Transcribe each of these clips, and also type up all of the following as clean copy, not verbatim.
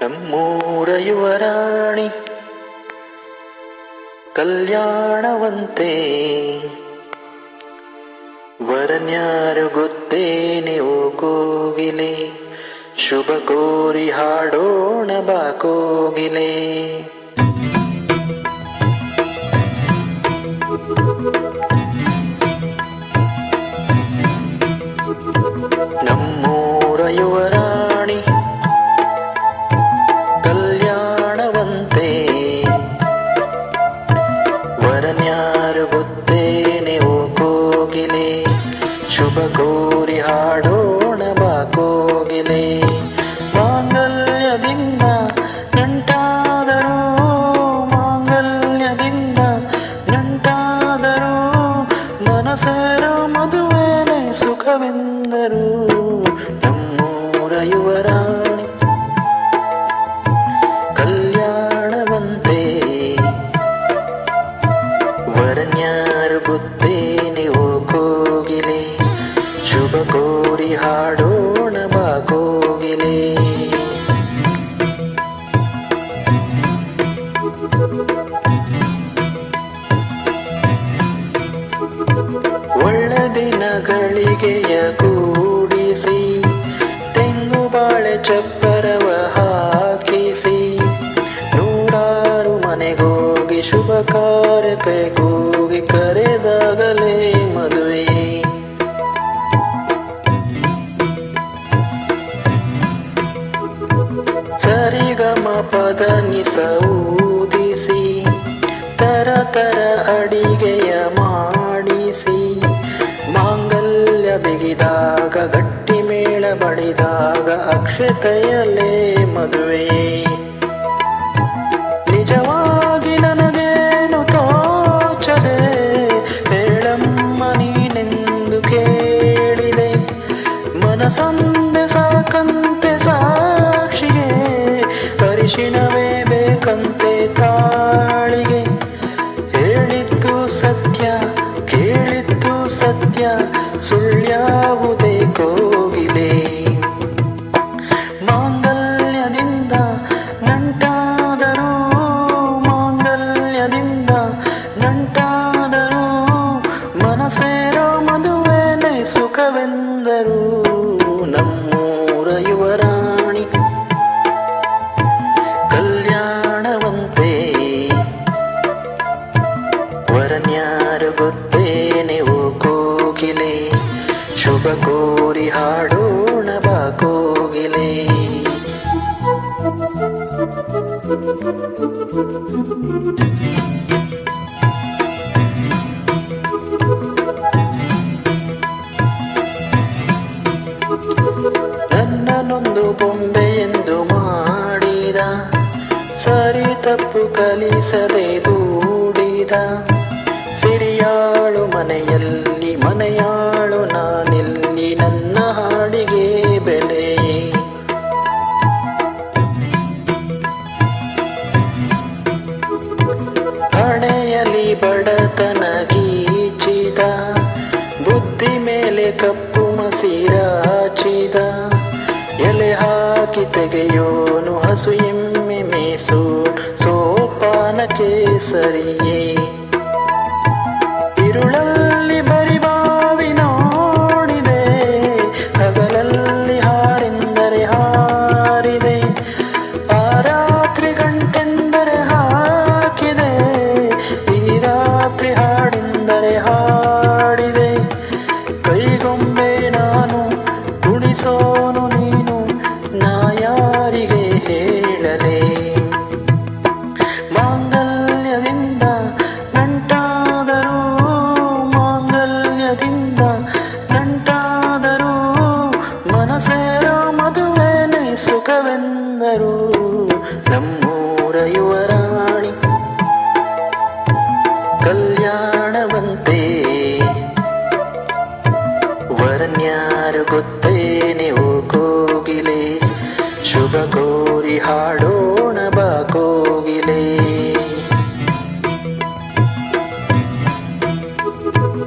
ನಮ್ಮೂರ ಯುವರಾಣಿ ಕಲ್ಯಾಣವಂತೆ ವರನ್ಯಾರು ಗೊತ್ತೇನೆ ಓ ಕೋಗಿಲೆ, ಶುಭ ಕೋರಿ ಹಾಡೋಣ ಬಾ ಕೋಗಿಲೆ. ನಮ್ಮೂರ ಯುವರಾಣಿ ಕಲ್ಯಾಣವಂತೆ ವರನ್ಯಾರು ಗೊತ್ತೇನೆ ಓ ಕೋಗಿಲೆ, ಶುಭ ಕೋರಿ ಹಾಡೋಣ ಬಾ ಕೋಗಿಲೆ. ಮಾಂಗಲ್ಯದಿಂದ ನಂಟಾದರೂ, ಮಾಂಗಲ್ಯದಿಂದ ನಂಟಾದರೂ, ಮನಸೇರೋ ಮದುವೆನೇ ಸುಖವೆಂದರು. ನಮ್ಮೂರ ಯುವರಾಣಿ ಕಲ್ಯಾಣವಂತೆ ವರನ್ಯಾರು ಗೊತ್ತೇನೆ ಓ ಕೋಗಿಲೆ, ಶುಭ ಕೋರಿ ಹಾಡೋಣ ಬಾ ಕೋಗಿಲೆ. ಒಳ್ಳೆ ದಿನಗಳಿಗೆಯ ಕೂಡಿಸಿ, ತೆಂಗು ಬಾಳೆ ಚಪ್ಪರವ ಹಾಕಿಸಿ, ನೂರಾರು ಮನೆಗೋಗಿ ಶುಭ ಕಾರ್ಯ ಕೈಗೂಗಿ ಕರೆದಾಗಲೇ ಮದುವೆ. ಸರಿಗಮ ಪದ ನಿಸ ಊದಿಸಿ, ತರ ತರ ಅಡಿಗೆಯ ಮಾಡಿಸಿ, ಮಾಂಗಲ್ಯ ಬಿಗಿದಾಗ ಗಟ್ಟಿ ಮೇಳ ಬಡಿದಾಗ ಅಕ್ಷತೆಯಲ್ಲೇ ಮದುವೆ. ನಿಜವಾಗಿ ನನಗೇನು ತೋಚದೆ, ಹೇಳಮ್ಮ ನೀನೆಂದು ಕೇಳಿದೆ, ಮನಸೊಂದೆ ಸಾಕಂತೆ ಸಾಕ್ಷಿಗೆ, ಪರಿಶಿನವೇ ಬೇಕಂತೆ ತಾಳಿಗೆ. ಹೇಳಿದ್ದು ಸತ್ಯ ಕೇಳಿದ್ದು ಸತ್ಯ, ಸುಳ್ಳ್ಯಾವುದೇ ಕೋಗಿಲೆ. ಮಾಂಗಲ್ಯದಿಂದ ನಂಟಾದರೂ, ಮಾಂಗಲ್ಯದಿಂದ ನಂಟಾದರೂ, ಮನಸೇರೋ ಮದುವೆನೇ ಸುಖವೆಂದರು. ನಮ್ಮೂರ ಯುವರಾಣಿ ಕಲ್ಯಾಣವಂತೆ ವರನ್ಯಾರು ಗೊತ್ತೇನೆ ಓ ಕೋಗಿಲೆ, ಶುಭ ಕೋರಿ ಹಾಡೋಣ ಬಾ ಕೋಗಿಲೆ. ನನ್ನನೊಂದು ಬೊಂಬೆ ಎಂದು ಮಾಡಿದ, ಸರಿ ತಪ್ಪು ಕಲಿಸದೆ ದೂಡಿದ, ಸಿರಿಯಾಳು ಮನೆಯಲ್ಲಿ ಮನೆಯಾಳು ನಾನಿಲ್ಲಿ, ನನ್ನ ಹಾಡಿಗೆ ಬೆಲೆ. ಹಣೆಯಲ್ಲಿ ಬಡತನ ಗೀಚಿದ, ಬುದ್ಧಿ ಮೇಲೆ ಕಪ್ಪು ಮಸಿರಾಚಿದ, ಎಲೆ ಹಾಕಿ ತೆಗೆಯೋನು ಹಸು ಎಮ್ಮೆ ಮೇಸು, ಸೋಪಾನ ಕೇಸರಿಯೇ. ഇരുളಲ್ಲಿ ಬರಿಬಾವಿ ನೋಡಿದೆ, ಹಗಲಲ್ಲಿ ಹಾರೆಂದರೆ ಹಾರಿದೆ, ಆ ರಾತ್ರಿ ಗಂಟೆಂದರೆ ಹಾಕಿದೆ, ಈ ರಾತ್ರಿ ಹಾಡೆಂದರೆ ಹಾಡಿದೆ. ಕೈಗೊಂಬೆ ನಾನು ಕುಣಿಸೋನು ನೀನು, ನಾ ಯಾರಿಗೆ ಹೇಳಲೇ. ಮಾಂಗಲ್ಯದಿಂದ ನಂಟಾದರೂ, ಮಾಂಗಲ್ಯದಿಂದ ನಂಟಾದರೂ, ಮನಸೇರೋ ಮದುವೆನೇ ಸುಖವೆಂದರು. ನಮ್ಮೂರ ಯುವರಾಣಿ ಕಲ್ಯಾಣವಂತೆ ವರನ್ಯಾರು ಗೊತ್ತೇನೆ ಓ ಕೋಗಿಲೆ, ಶುಭ ಕೋರಿ ಹಾಡೋಣ ಬಾ ಕೋಗಿಲೆ.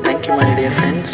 Thank you my dear friends.